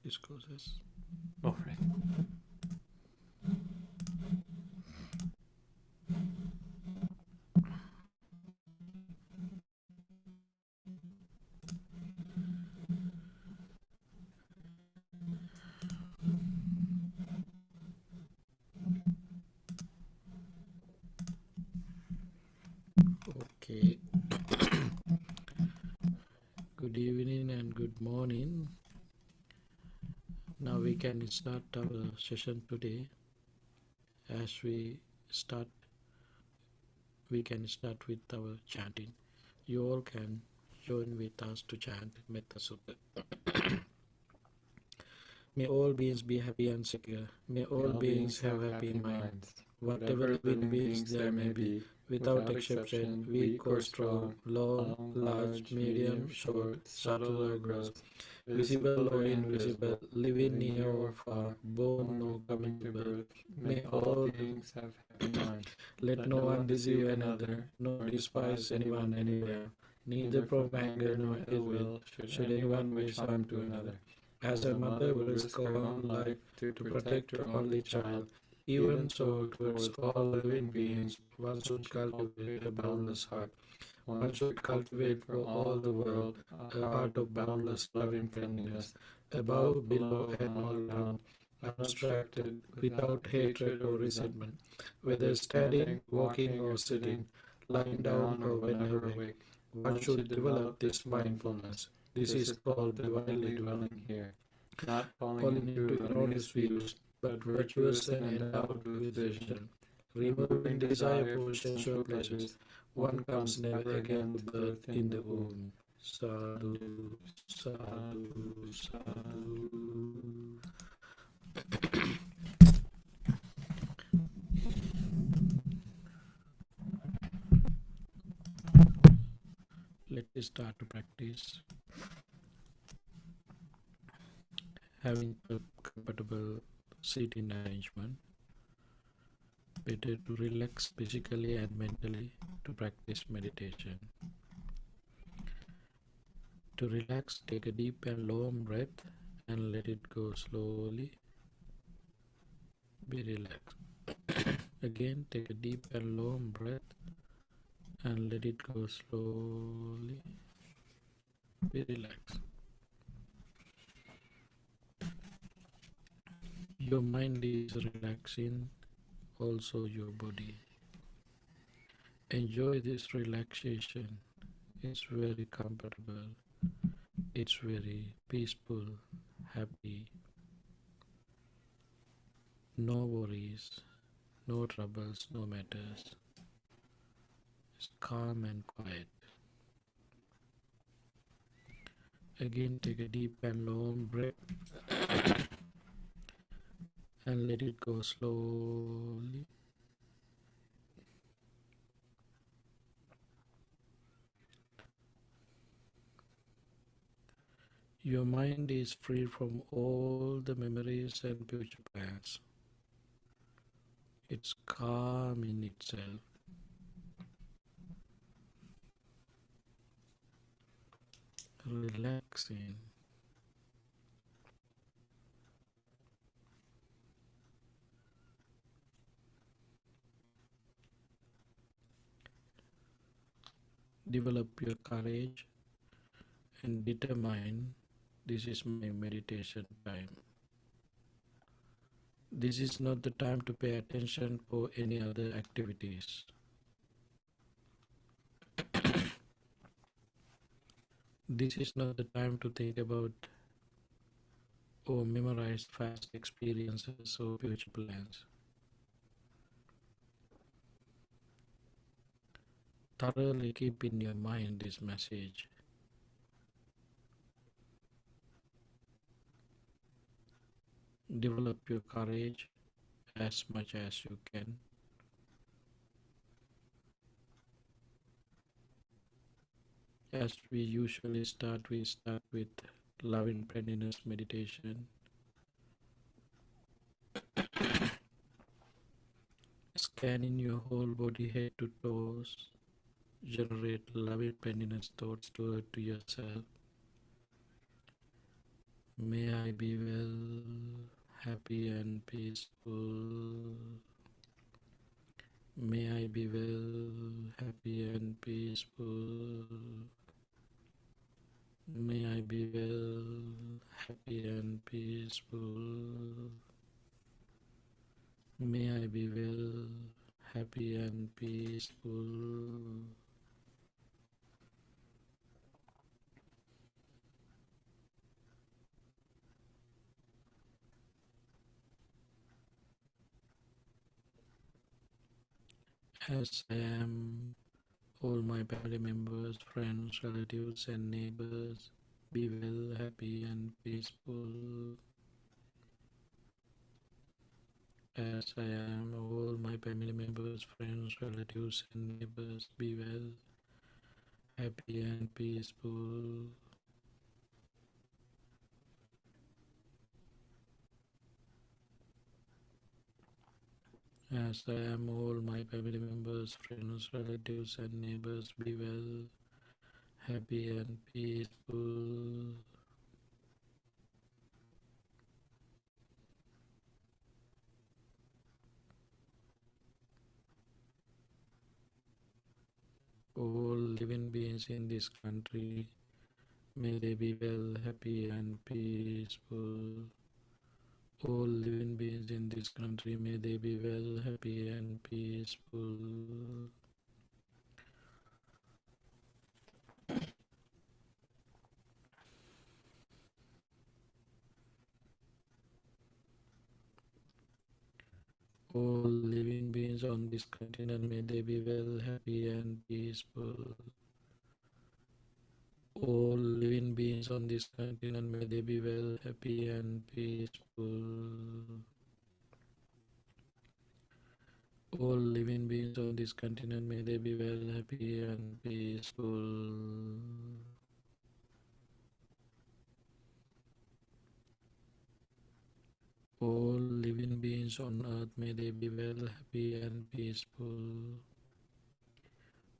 discourses. All right. Okay. Good evening and good morning. Now we can start our session today. As we can start with our chanting. You all can join with us to chant Metta Sutta. May all beings be happy and secure. May all beings have happy minds. Whatever living beings there may be, without exception, weak or strong, long, large, medium, short, subtle or gross, visible or invisible, living near or far, born or coming to birth, may all beings have happy minds. Let no one deceive another, nor despise anyone anywhere, neither from anger nor ill will, should anyone wish harm to another. As a mother would risk her own life to protect her only child, even so towards all living beings one should cultivate a boundless heart. One should cultivate for all the world a heart of boundless loving friendliness, above, below, and all around, undistracted, without hatred or resentment, whether standing, walking, or sitting, lying down, or whenever awake. One should develop this mindfulness. This is called divinely dwelling here, not falling into erroneous views, but virtuous and endowed with vision. Removing desire for sensual pleasures, one comes never again to birth in the womb. Sadhu, sadhu, sadhu. Let us start to practice. Having a comfortable seating arrangement. Better to relax physically and mentally to practice meditation. To relax, take a deep and long breath and let it go slowly. Be relaxed. Again, take a deep and long breath and let it go slowly. Be relaxed. Your mind is relaxing, also your body. Enjoy this relaxation. It's very comfortable. It's very peaceful, happy. No worries, no troubles, no matters. It's calm and quiet. Again, take a deep and long breath and let it go slowly. Your mind is free from all the memories and future plans. It's calm in itself. Relaxing. Develop your courage and determine this is my meditation time. This is not the time to pay attention for any other activities. This is not the time to think about or memorize past experiences or future plans. Thoroughly keep in your mind this message. Develop your courage as much as you can. As we usually start, we start with loving friendliness meditation. Scanning your whole body, head to toes. Generate loving friendliness thoughts to yourself. May I be well, happy and peaceful. May I be well, happy and peaceful. May I be well, happy and peaceful. May I be well, happy and peaceful. As I am, all my family members, friends, relatives, and neighbors, be well, happy, and peaceful. As I am, all my family members, friends, relatives, and neighbors, be well, happy, and peaceful. As I am, all my family members, friends, relatives, and neighbors, be well, happy, and peaceful. All living beings in this country, may they be well, happy, and peaceful. All living beings in this country, may they be well, happy, and peaceful. All living beings on this continent, may they be well, happy, and peaceful. All living beings on this continent, may they be well, happy, and peaceful. All living beings on this continent, may they be well, happy, and peaceful. All living beings on earth, may they be well, happy, and peaceful.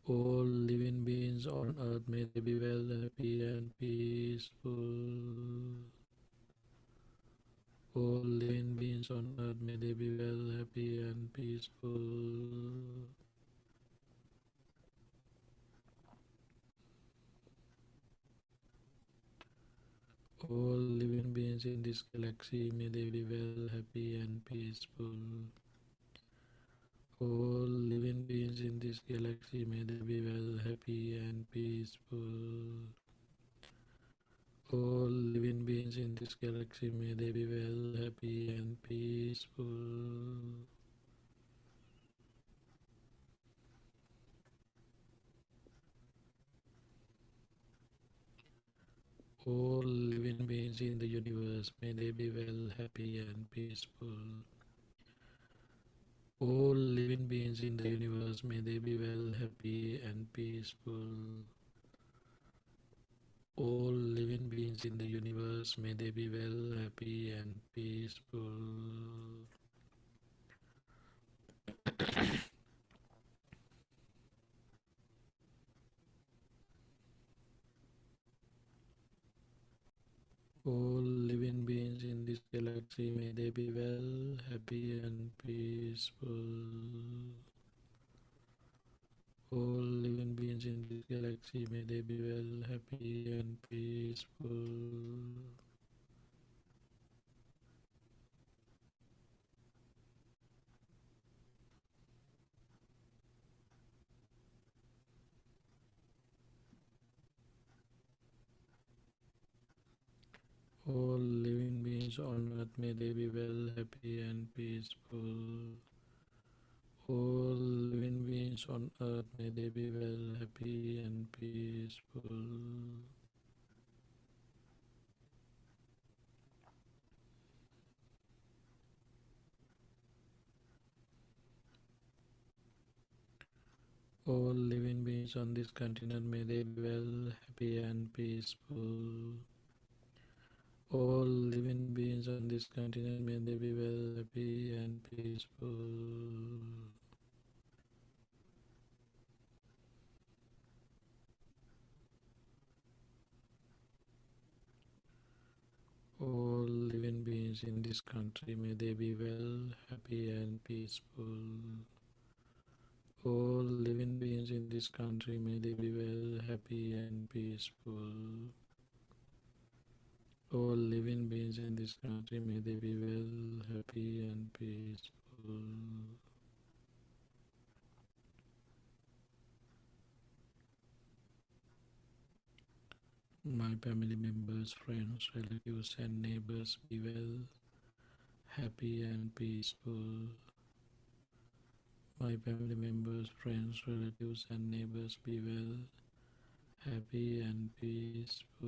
All living beings on earth, may they be well, happy, and peaceful. All living beings on earth, may they be well, happy, and peaceful. All living beings in this galaxy, may they be well, happy, and peaceful. All living beings in this galaxy, may they be well, happy, and peaceful. All living beings in this galaxy, may they be well, happy, and peaceful. All living beings in the universe, may they be well, happy, and peaceful. All living beings in the universe, may they be well, happy, and peaceful. All living beings in the universe, may they be well, happy, and peaceful. All living beings in this galaxy, may they be well, happy, and peaceful. All living beings in this galaxy, may they be well, happy, and peaceful. All living beings on earth, may they be well, happy, and peaceful. All living beings on earth, may they be well, happy, and peaceful. All living beings on this continent, may they be well, happy, and peaceful. All living beings on this continent, may they be well, happy, and peaceful. All beings in this country, may they be well, happy and peaceful. All living beings in this country, may they be well, happy and peaceful. All living beings in this country, may they be well, happy and peaceful. My family members, friends, relatives and neighbors be well, happy and peaceful. My family members, friends, relatives and neighbors be well, happy and peaceful.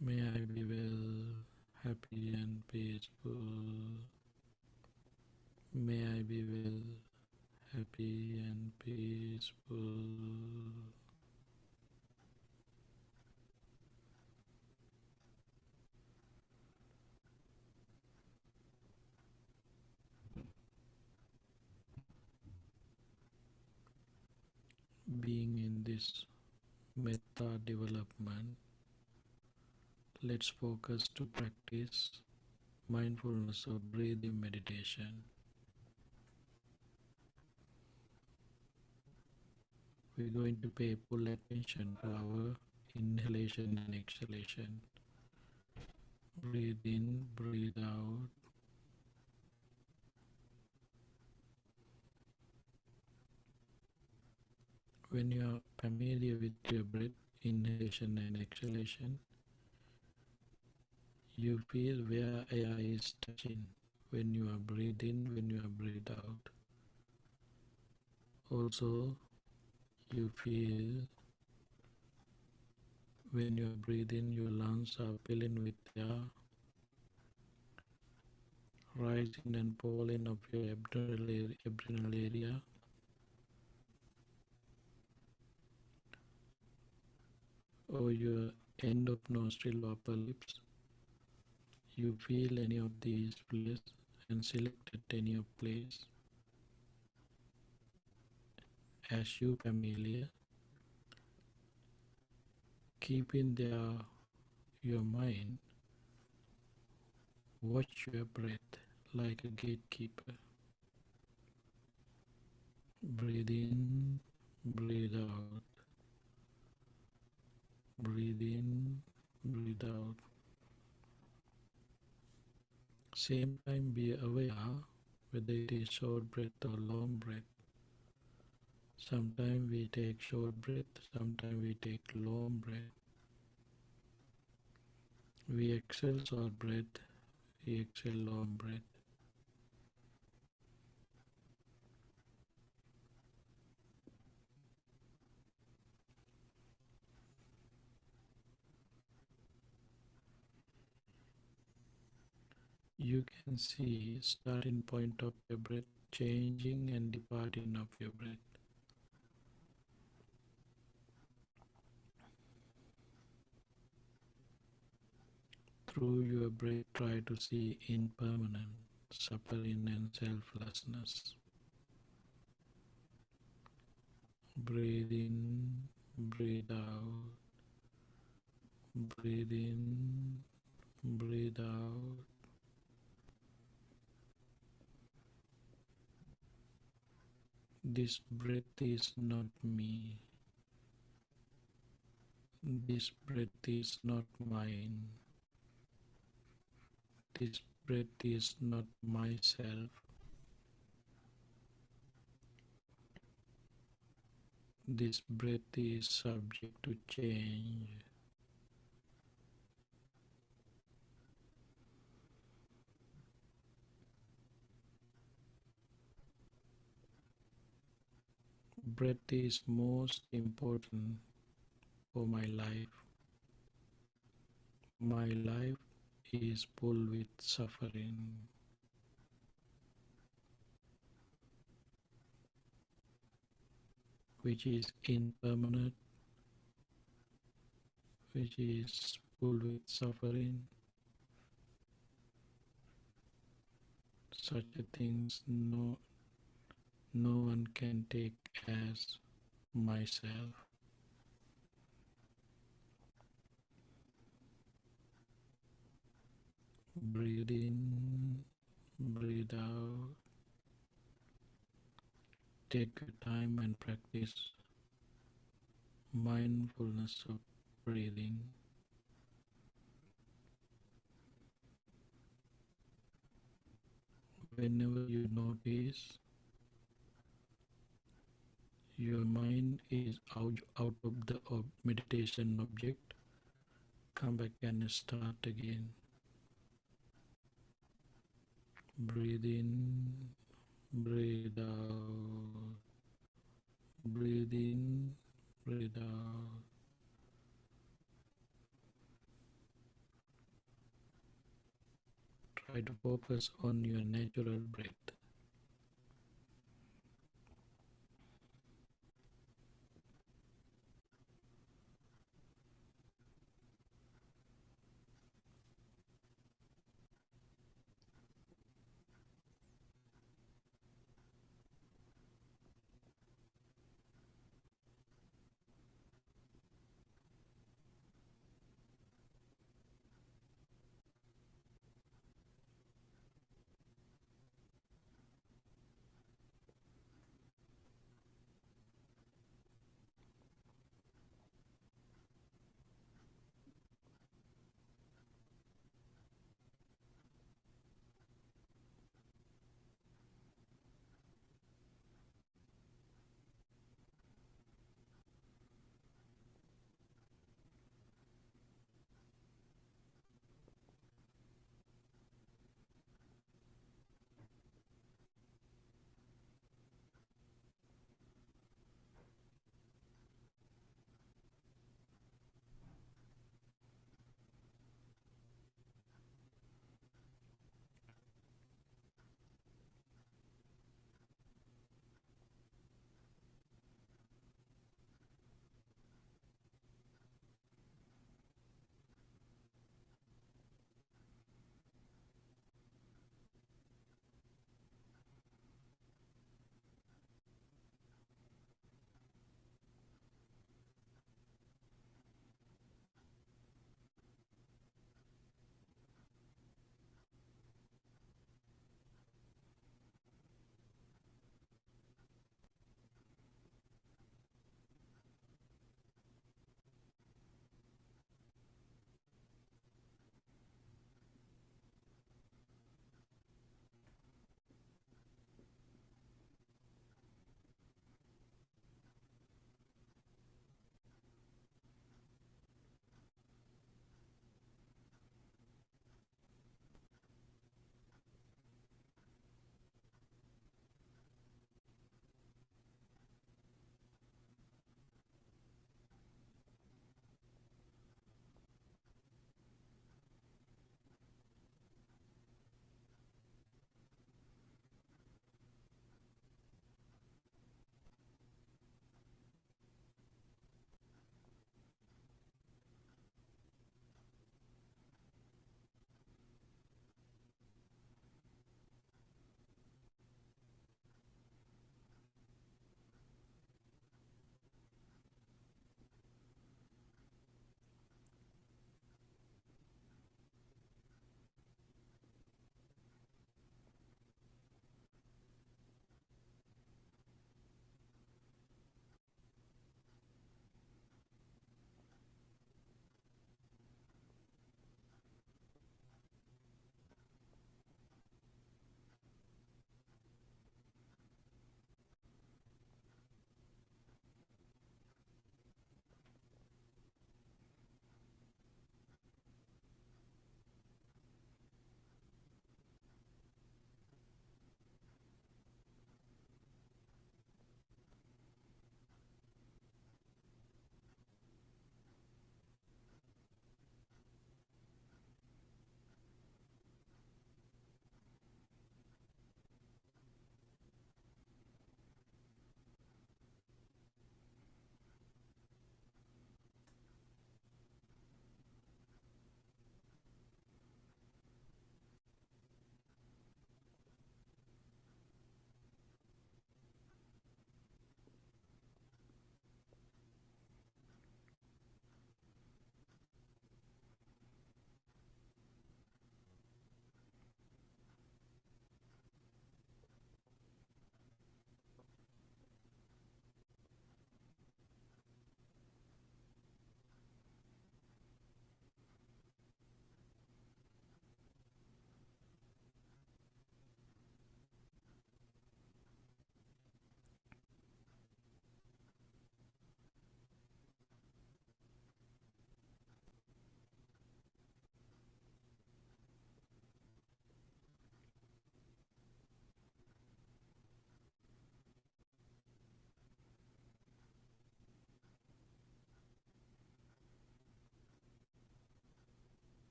May I be well, happy and peaceful. May I be well, happy and peaceful. Being in this Metta development, let's focus to practice mindfulness or breathing meditation. We're going to pay full attention to our inhalation and exhalation. Breathe in, breathe out. When you are familiar with your breath, inhalation and exhalation, you feel where air is touching when you are breathing, when you are breathe out. Also, you feel when you are breathing, your lungs are filling with air, rising and falling of your abdominal area. Or your end of nostril or upper lips. You feel any of these place and select at any of place as you familiar. Keeping there your mind, watch your breath like a gatekeeper. Breathe in, breathe out. Breathe in, breathe out. Same time be aware whether it is short breath or long breath. Sometimes we take short breath, sometimes we take long breath. We exhale short breath, we exhale long breath. You can see starting point of your breath changing and departing of your breath. Through your breath, try to see impermanence, suffering and selflessness. Breathe in, breathe out. Breathe in, breathe out. This breath is not me. This breath is not mine. This breath is not myself. This breath is subject to change. Breath is most important for my life. My life is full with suffering. Which is impermanent, which is full with suffering. Such a things no one can take as myself. Breathe in, breathe out. Take your time and practice mindfulness of breathing. Whenever you notice your mind is out of the meditation object, come back and start again. Breathe in, breathe out, breathe in, breathe out. Try to focus on your natural breath.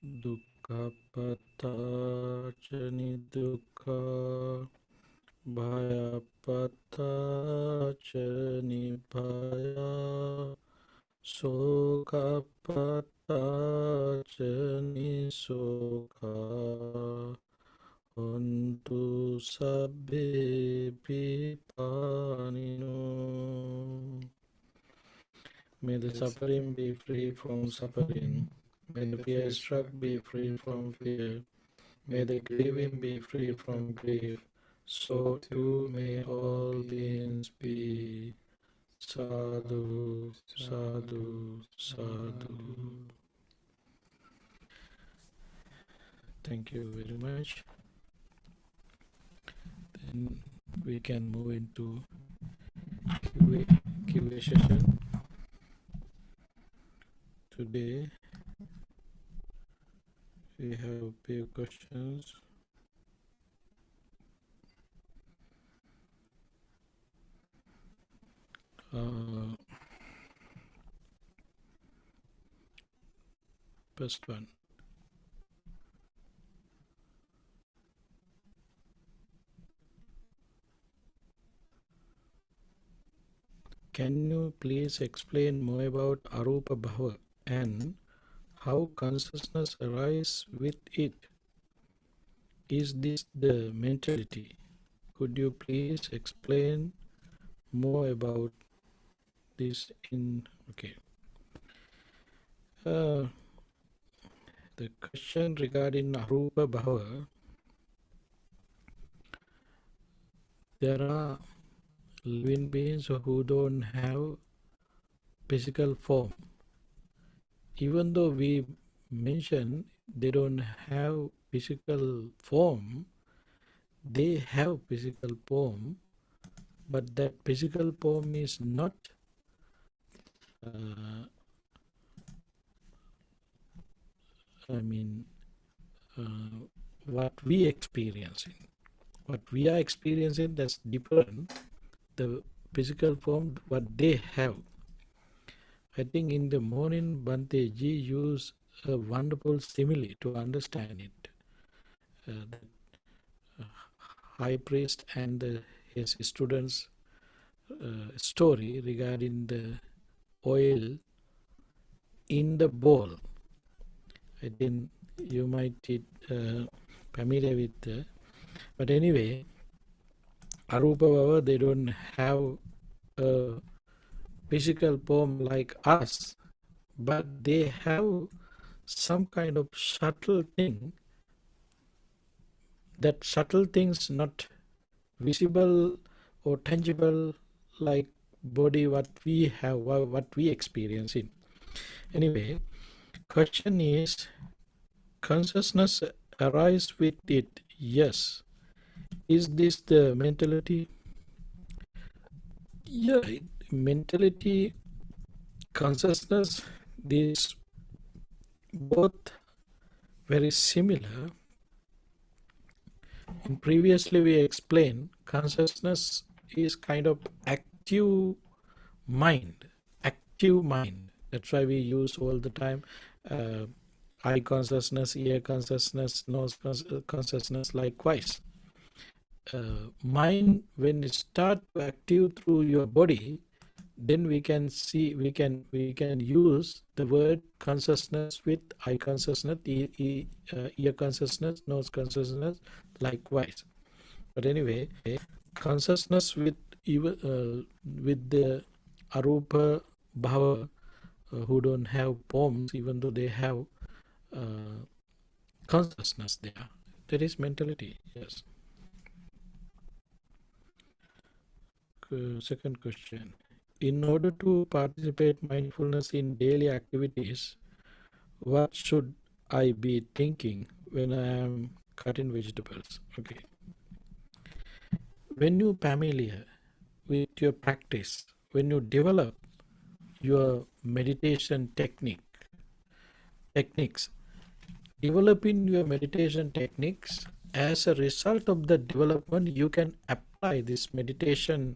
Dukkapatacani dukkha Bhayapatacani bhaya Sokapatacani sokha Hontu sabbe pipanino. May the suffering be free from suffering. May the fear struck be free from fear. May the grieving be free from grief. So too may all beings be. Sadhu, sadhu, sadhu. Thank you very much. Then we can move into QA session. Today we have a few questions. First one. Can you please explain more about Arupa Bhava and how consciousness arises with it? Is this the mentality? Could you please explain more about this in... Okay. The question regarding Arupa Bhava, there are living beings who don't have physical form. Even though we mention they don't have physical form, they have physical form, but that physical form is not what we experiencing. What we are experiencing, that's different. The physical form, what they have. I think in the morning, Bhante ji used a wonderful simile to understand it. The high priest and his students' story regarding the oil in the bowl. I think you might be familiar with but anyway, Arupa Bhava, they don't have a physical form like us, but they have some kind of subtle thing. That subtle things not visible or tangible like body what we have, what we experience in. Anyway, question is, consciousness arise with it? Yes. Is this the mentality? Yeah, mentality, consciousness, these both very similar. And previously we explained consciousness is kind of active mind. That's why we use all the time eye consciousness, ear consciousness, nose consciousness, likewise. Mind, when it start to active through your body, then we can see, we can use the word consciousness with eye consciousness, ear consciousness, nose consciousness, likewise. But anyway, consciousness with the Arupa Bhava, who don't have forms, even though they have consciousness there. That is mentality, yes. Second question. In order to participate mindfulness in daily activities, what should I be thinking when I am cutting vegetables? Okay. When you familiar with your practice, when you develop your meditation techniques, developing your meditation techniques, as a result of the development, you can apply this meditation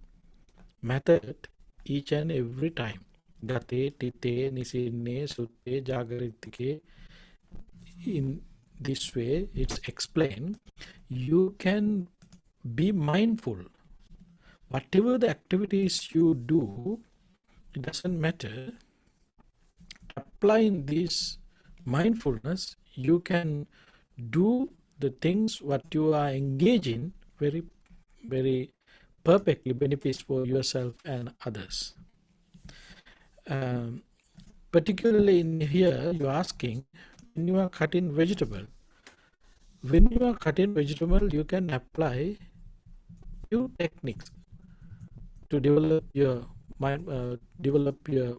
method each and every time. Gate, tite, nisinne, sutte, jagaritike. in this way, it's explained, you can be mindful. Whatever the activities you do, it doesn't matter. Applying this mindfulness, you can do the things what you are engaged in very, very perfectly benefits for yourself and others. Particularly in here, you're asking, when you are cutting vegetable, you can apply few techniques to develop your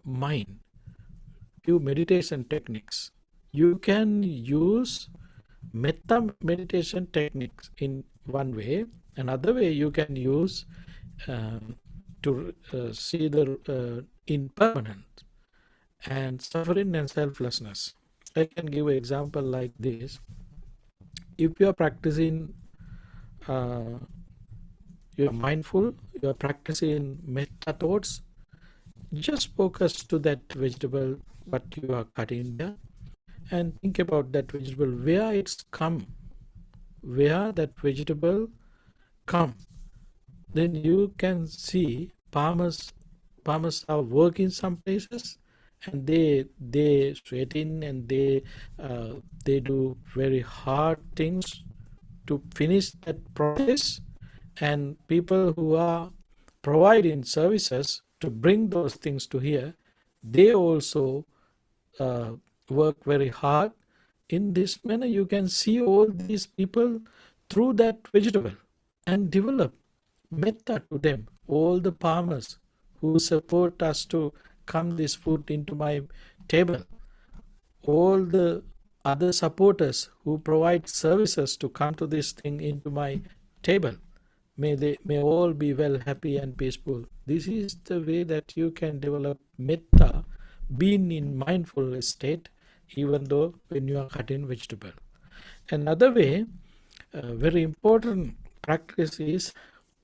mind, few meditation techniques. You can use metta meditation techniques in one way. Another way you can use to see the impermanence and suffering and selflessness. I can give an example like this. If you are practicing, you are mindful, you are practicing metta thoughts, just focus to that vegetable what you are cutting there, and think about that vegetable, where it's come, where that vegetable come. Then you can see farmers are working some places, and they sweating, and they do very hard things to finish that process. And people who are providing services to bring those things to here, they also work very hard. In this manner, you can see all these people through that vegetable and develop metta to them. All the farmers who support us to come this food into my table, all the other supporters who provide services to come to this thing into my table, may all be well, happy and peaceful. This is the way that you can develop metta, being in mindful state, even though when you are cutting vegetable. Another way, very important practice is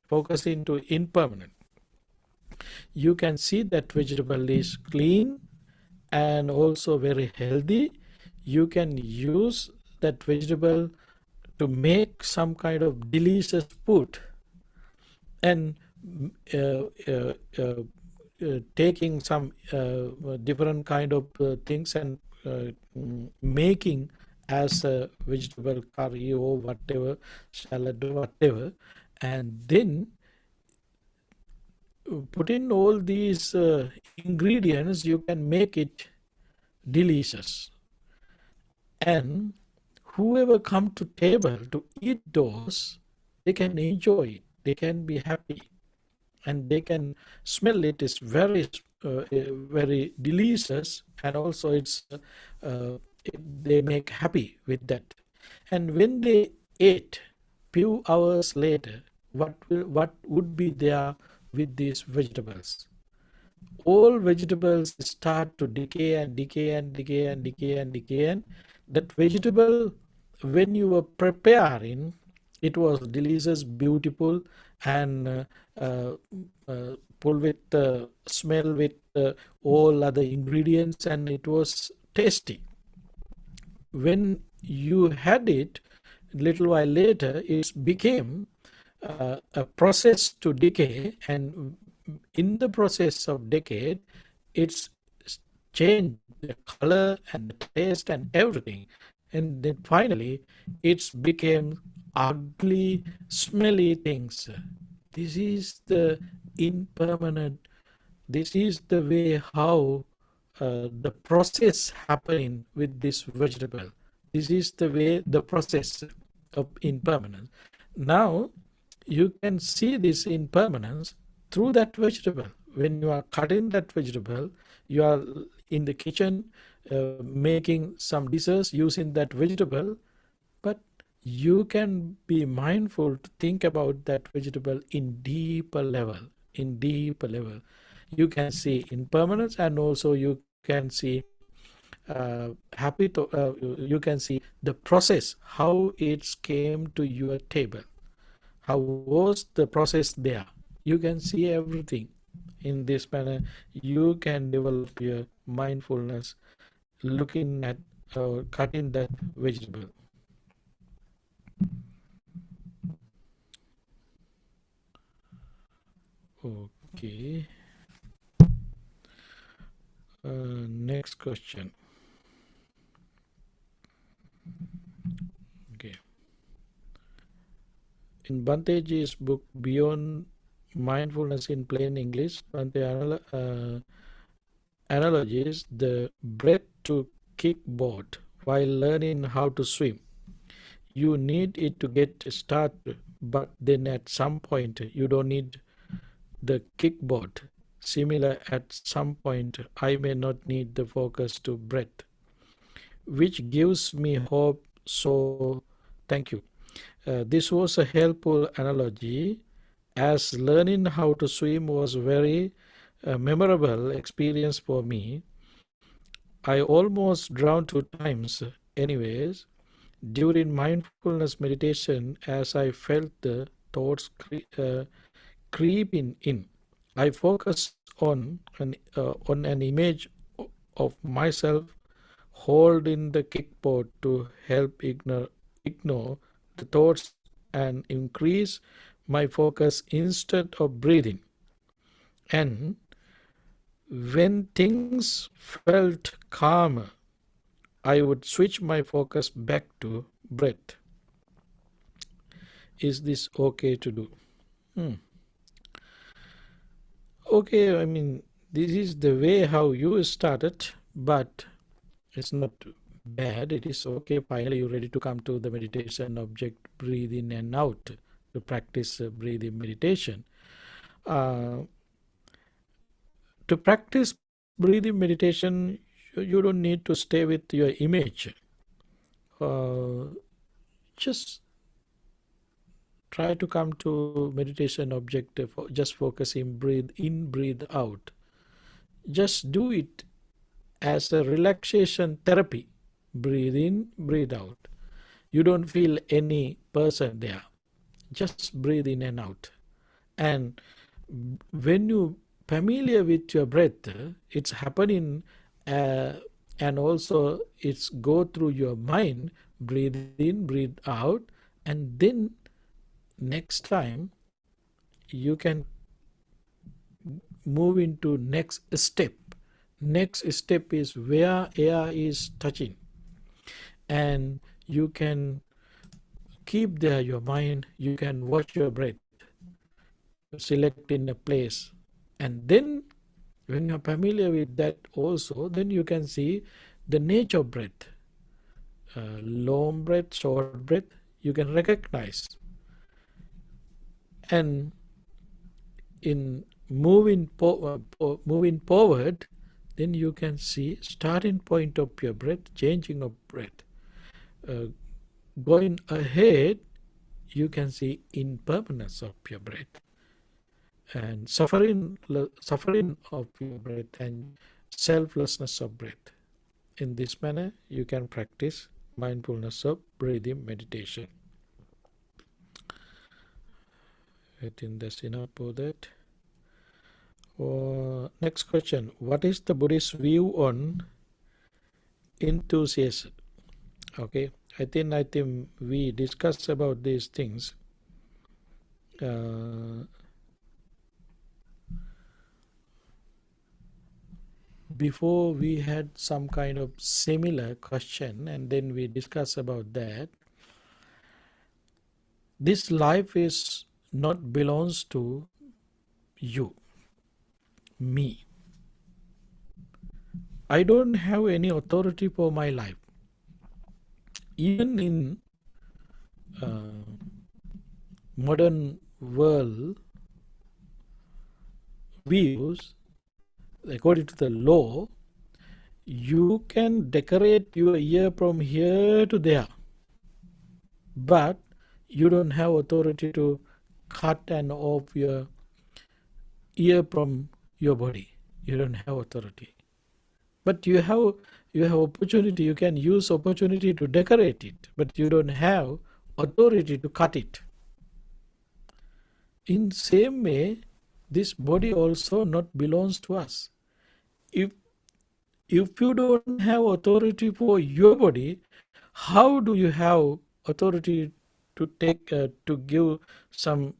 focusing to impermanent. You can see that vegetable is clean and also very healthy. You can use that vegetable to make some kind of delicious food, and taking some different kind of things and making as a vegetable curry or whatever, salad or whatever, and then put in all these ingredients, you can make it delicious. And whoever come to table to eat those, they can enjoy it, they can be happy, and they can smell it. It's very very delicious, and also they make happy with that. And when they ate, few hours later, what would be there with these vegetables? All vegetables start to decay and decay and decay and decay and decay, and that vegetable, when you were preparing, it was delicious, beautiful, and full with smell, with all other ingredients, and it was tasty. When you had it, little while later, it became a process to decay, and in the process of decay, it's changed the color and the taste and everything, and then finally it's became ugly, smelly things. This is the impermanent. This is the way how the process happening with this vegetable. This is the way, the process of impermanence. Now you can see this impermanence through that vegetable. When you are cutting that vegetable, you are in the kitchen making some dishes using that vegetable, but you can be mindful to think about that vegetable in deeper level. In deeper level, you can see impermanence, and also you can see you can see the process, how it came to your table, how was the process there. You can see everything. In this manner, you can develop your mindfulness, looking at cutting that vegetable. Okay. Next question. Okay. In Bhanteji's book Beyond Mindfulness in Plain English, Bhante analogies the breath to kickboard while learning how to swim. You need it to get started, but then at some point you don't need the kickboard. Similar, at some point I may not need the focus to breath, which gives me hope. So, thank you. This was a helpful analogy, as learning how to swim was very memorable experience for me. I almost drowned 2 times, anyways, during mindfulness meditation as I felt the thoughts creeping in. I focused on an image of myself holding the kickboard to help ignore the thoughts and increase my focus instead of breathing. And when things felt calmer, I would switch my focus back to breath. Is this okay to do? Okay, I mean, this is the way how you started, but it's not bad. It is okay. Finally, you're ready to come to the meditation object, breathe in and out, to practice breathing meditation. To practice breathing meditation, you don't need to stay with your image. Just try to come to meditation objective, just focusing breathe in, breathe out. Just do it as a relaxation therapy. Breathe in, breathe out. You don't feel any person there. Just breathe in and out. And when you familiar with your breath, it's happening, and also it's go through your mind. Breathe in, breathe out, and then next time you can move into next step. Next step is where air is touching, and you can keep there your mind. You can watch your breath, select in a place, and then when you're familiar with that also, then you can see the nature of breath, long breath, short breath, you can recognize. And in moving forward, then you can see starting point of your breath, changing of breath. Going ahead, you can see impermanence of your breath, and suffering of your breath, and selflessness of breath. In this manner, you can practice mindfulness of breathing meditation. I think that's enough for that. Next question. What is the Buddhist view on enthusiasm? Okay, I think we discussed about these things. Before we had some kind of similar question, and then we discussed about that. This life is not belongs to you, me. I don't have any authority for my life. Even in modern world views, according to the law, you can decorate your ear from here to there, but you don't have authority to cut and off your ear from your body. You don't have authority, but you have opportunity. You can use opportunity to decorate it, but you don't have authority to cut it. In same way, this body also not belongs to us. If If you don't have authority for your body, how do you have authority to take to give some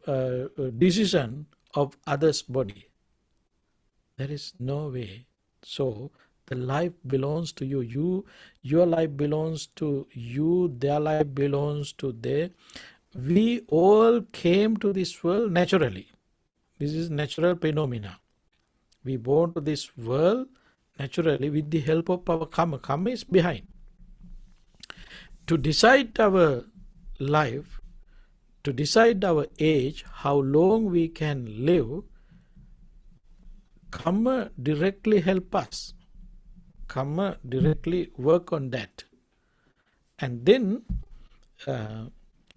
decision of others' body? There is no way. So the life belongs to you. Your life belongs to you. Their life belongs to they. We all came to this world naturally. This is natural phenomena. We born to this world naturally with the help of our karma. Karma is behind. To decide our life, to decide our age, how long we can live, karma directly help us. Karma directly work on that. And then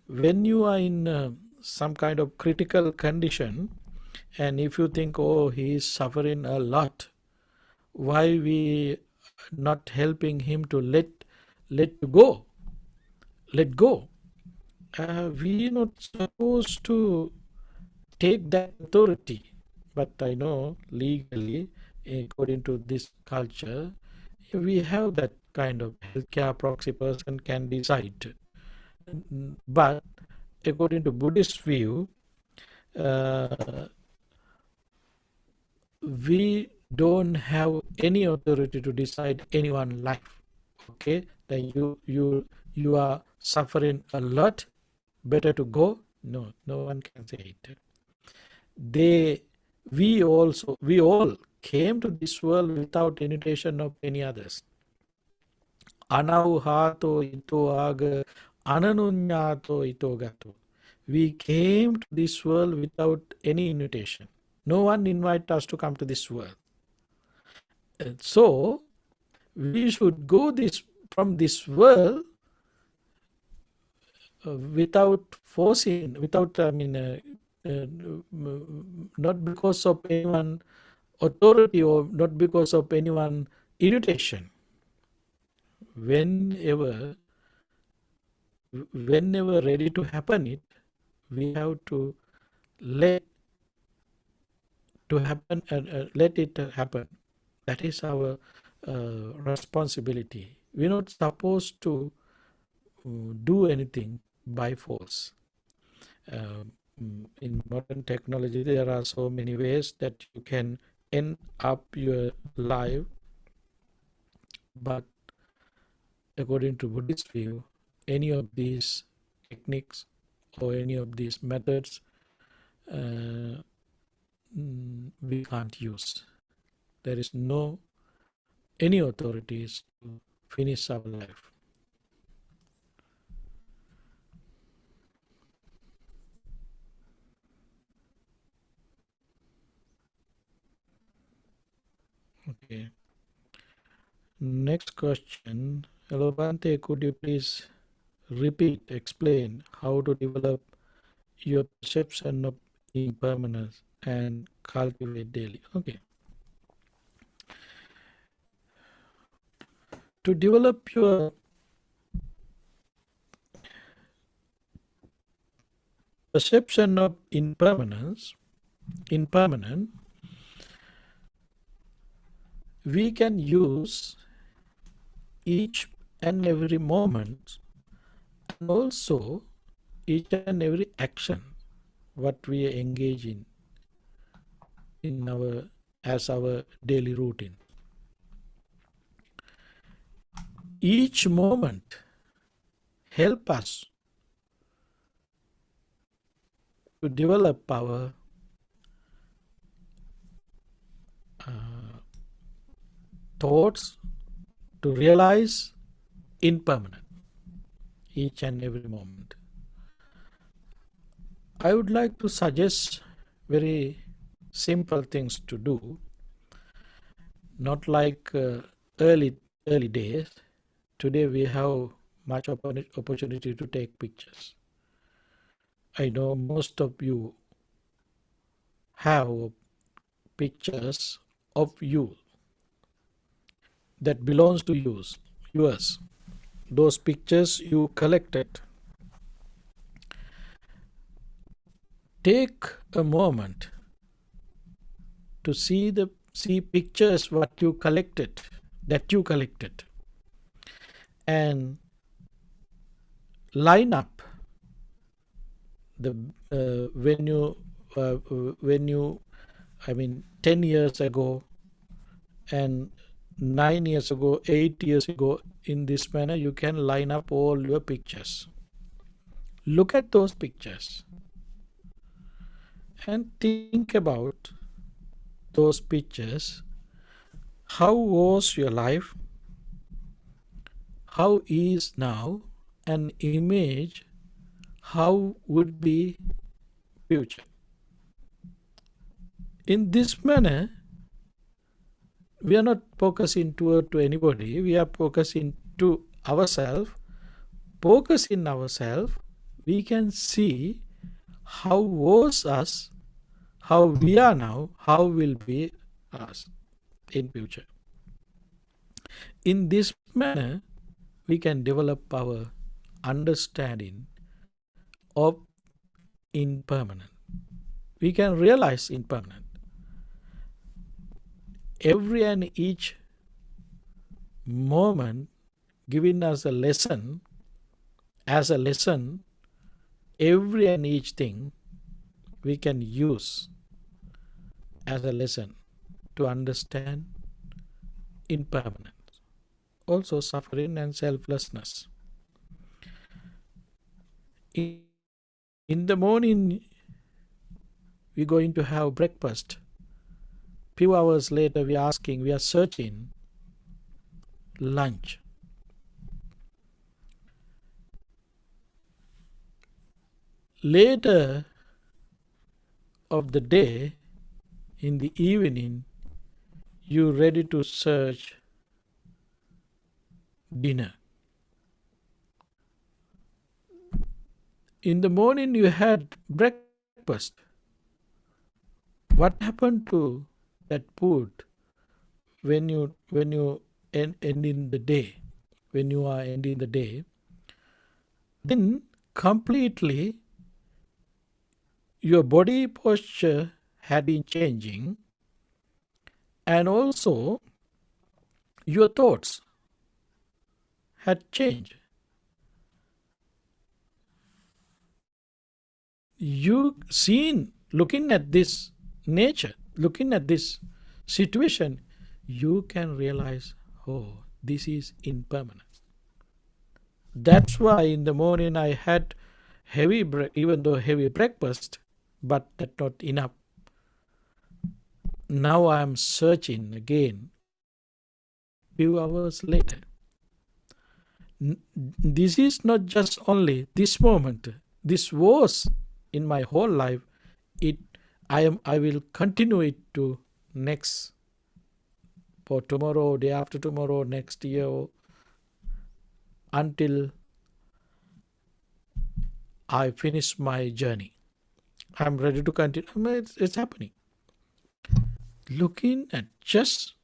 when you are in some kind of critical condition, and if you think, oh, he is suffering a lot, why we not helping him to let go, let go? We not supposed to take that authority. But I know legally, according to this culture, we have that kind of healthcare proxy person can decide. But according to Buddhist view, uh, we don't have any authority to decide anyone's life. Okay, then you are suffering a lot, better to go. No, no one can say it. They, we all came to this world without invitation of any others. Anauhato ito aga ananunyato ito gato. We came to this world without any invitation. No one invited us to come to this world. And so we should go this from this world without forcing, without uh, not because of anyone authority or not because of anyone irritation. Whenever ready to happen it, we have to let to happen and let it happen. That is our responsibility. We're not supposed to do anything by force. In modern technology, there are so many ways that you can end up your life, but according to Buddhist view, any of these techniques or any of these methods we can't use. There is no any authorities to finish our life. Okay. Next question. Hello, Bhante, could you please repeat, explain how to develop your perception of impermanence and cultivate daily? Okay. To develop your perception of impermanence, impermanent, we can use each and every moment and also each and every action what we engage in our as our daily routine. Each moment help us to develop our thoughts, to realize impermanent each and every moment. I would like to suggest very simple things to do, not like early days. Today we have much opportunity to take pictures. I know most of you have pictures of you that belongs to yours. Those pictures you collected. Take a moment to see pictures what you collected that you collected and line up the when you I mean 10 years ago and 9 years ago, 8 years ago, in this manner you can line up all your pictures. Look at those pictures and think about those pictures. How was your life? How is now? An image, how would be future? In this manner, we are not focusing toward to anybody. We are focusing to ourselves. Focus in ourselves. We can see how was us, how we are now, how will be us in future. In this manner, we can develop our understanding of impermanent. We can realize impermanent. Every and each moment giving us a lesson, as a lesson, every and each thing we can use as a lesson to understand impermanence, also suffering and selflessness. In the morning, we're going to have breakfast. Few hours later, we are searching lunch. Later of the day, in the evening, you're ready to search dinner. In the morning, you had breakfast. What happened to that food when you end in the day? When you are ending the day, then completely your body posture had been changing, and also your thoughts had changed. You seen, looking at this nature, looking at this situation, you can realize, oh, this is impermanence. That's why in the morning I had even though heavy breakfast, but that's not enough. Now I am searching again. Few hours later, this is not just only this moment. This was in my whole life. I will continue it to next, for tomorrow, day after tomorrow, next year, until I finish my journey. I'm ready to continue. It's happening. Looking at this,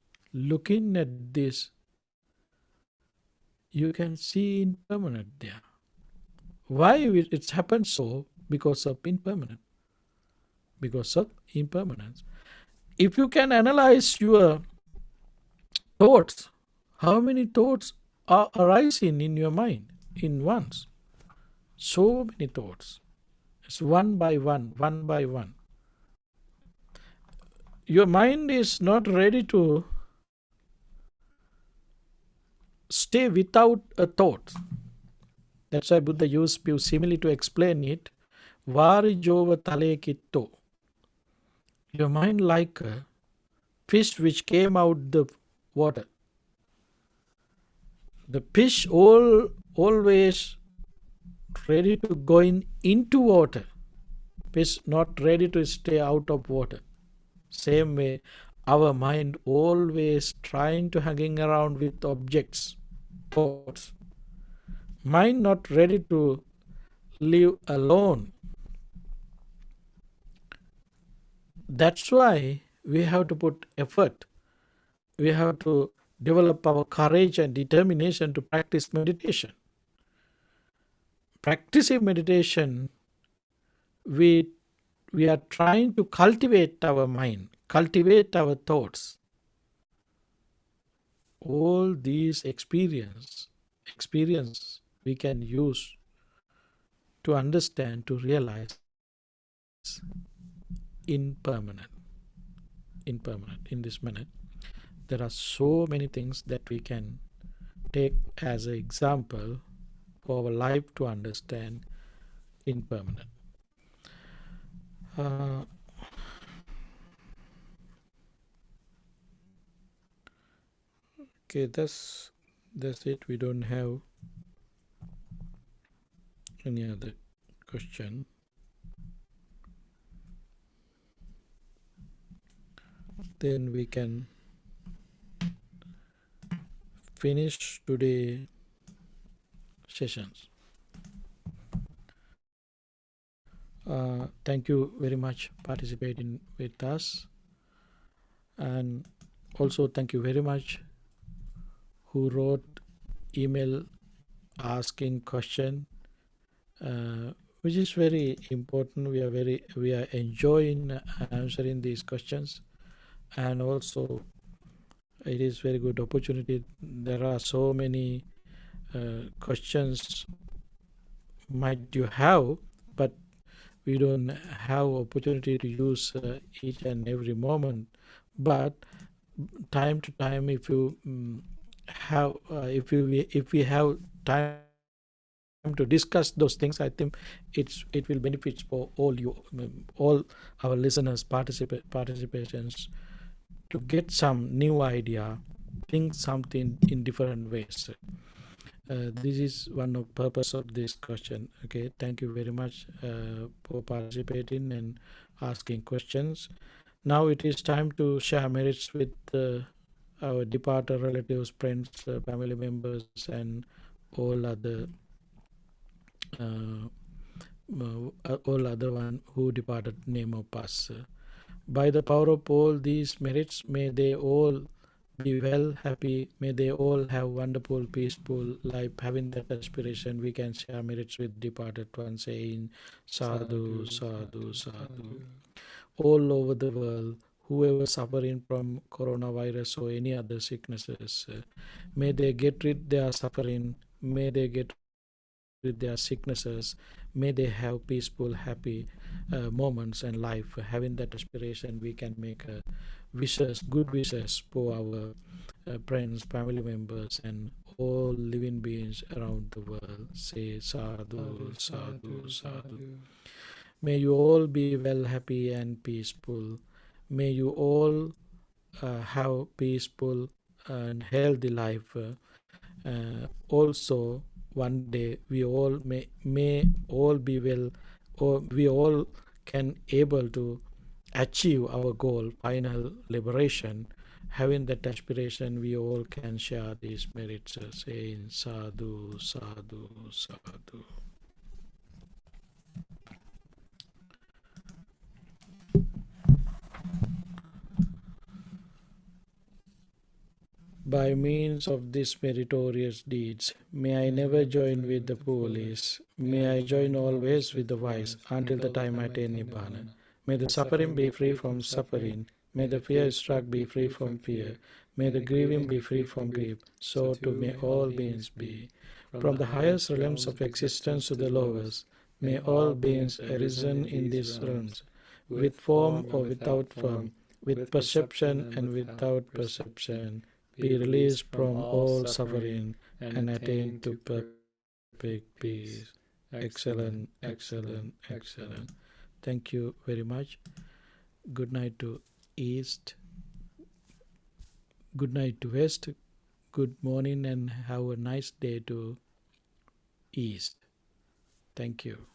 you can see impermanent there. Why it's happened so? Because of impermanence. Because of impermanence. If you can analyze your thoughts, how many thoughts are arising in your mind in once? So many thoughts. It's one by one, one by one. Your mind is not ready to stay without a thought. That's why Buddha used few simile to explain it. Varijova tale kitto. Your mind like a fish which came out the water. The fish always ready to go into water. Fish not ready to stay out of water. Same way, our mind always trying to hanging around with objects, thoughts. Mind not ready to live alone. That's why we have to put effort. We have to develop our courage and determination to practice meditation. Practicing meditation, we are trying to cultivate our mind, cultivate our thoughts. all these experience we can use to understand, to realize impermanent. In this minute, there are so many things that we can take as an example for our life to understand impermanent. Uh, okay, that's it. We don't have any other question. Then we can finish today sessions. Thank you very much participating with us, and also thank you very much who wrote email asking question, which is very important. We are enjoying answering these questions, and also it is very good opportunity. There are so many questions might you have, but we don't have opportunity to use each and every moment. But time to time, if you have if we have time to discuss those things, I think it will benefit for all our listeners participations to get some new idea, think something in different ways. This is one of purpose of this question. Okay, thank you very much for participating and asking questions. Now it is time to share merits with our departed relatives, friends, family members, and all other uh, all other one who departed name of us. By the power of all these merits, may they all be well, happy. May they all have wonderful, peaceful life. Having that aspiration, we can share merits with departed ones, saying sadhu, sadhu, sadhu. All over the world, whoever suffering from coronavirus or any other sicknesses, may they get rid their suffering. May they get rid their sicknesses. May they have peaceful, happy moments and life. Having that aspiration, we can make wishes, good wishes for our friends, family members, and all living beings around the world. Say sadhu, sadhu, sadhu. May you all be well, happy, and peaceful. May you all have peaceful and healthy life. Also, one day we all may all be well, or we all can able to achieve our goal, final liberation. Having that aspiration, we all can share these merits, saying sadhu, sadhu, sadhu. By means of these meritorious deeds, may I never join with the police. May I join always with the wise until the time I attain Nibbana. May the suffering be free from suffering. May the fear struck be free from fear. May the grieving be free from grief. So too may all beings be. From the highest realms of existence to the lowest, may all beings arisen in these realms, with form or without form, with perception and without perception, be released from all suffering and attain to perfect peace. Excellent, excellent, excellent. Thank you very much. Good night to East. Good night to West. Good morning and have a nice day to East. Thank you.